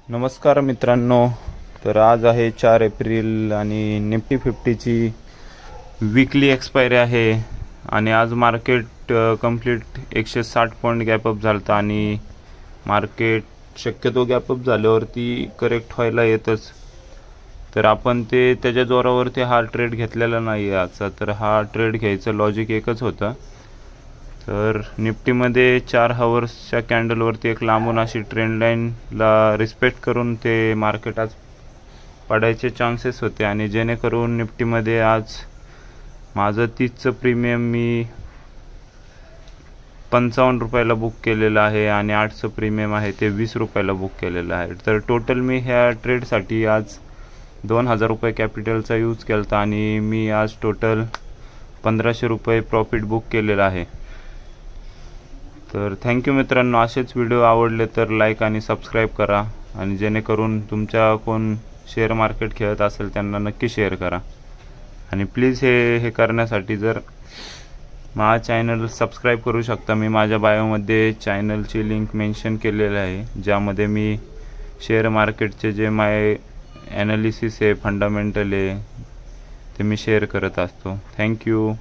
नमस्कार मित्रांनो, तर आज आहे 4 एप्रिल आणि निफ्टी 50ची वीकली एक्सपायरी आहे आणि आज मार्केट कंप्लीट 160 पॉईंट गॅपअप झालता आणि मार्केट शक्यतो गॅपअप झाल्यावरती करेक्ट व्हायला येतच. तर आपण त्याच्या जोरावरती हा ट्रेड घेतलेला नाही आहे आजचा. तर हा ट्रेड घ्यायचं लॉजिक एकच होतं. तर निफ्टीमध्ये 4 हावर्सच्या कॅन्डलवरती एक लांबून अशी ट्रेंड लाईनला रिस्पेक्ट करून ते मार्केट आज पडायचे चान्सेस होते आणि जेणेकरून निफ्टीमध्ये आज माझं 30चं प्रीमियम मी 55 रुपयाला बुक केलेलं आहे आणि 8चं प्रीमियम आहे ते 20 रुपयाला बुक केलेलं आहे. तर टोटल मी ह्या ट्रेडसाठी आज 2000 रुपये कॅपिटलचा यूज केला आणि मी आज टोटल 1500 रुपये प्रॉफिट बुक केलेलं आहे. तर थँक्यू मित्रांनो. असेच व्हिडिओ आवडले तर लाईक आणि सबस्क्राईब करा आणि जेणेकरून तुमच्या कोण शेअर मार्केट खेळत असेल त्यांना नक्की शेअर करा. आणि प्लीज हे करण्यासाठी जर माझा चॅनल सबस्क्राईब करू शकता. मी माझ्या बायोमध्ये चॅनलची लिंक मेन्शन केलेली आहे, ज्यामध्ये मी शेअर मार्केटचे जे माय ॲनालिसिस आहे, फंडामेंटल आहे, ते मी शेअर करत असतो. थँक्यू.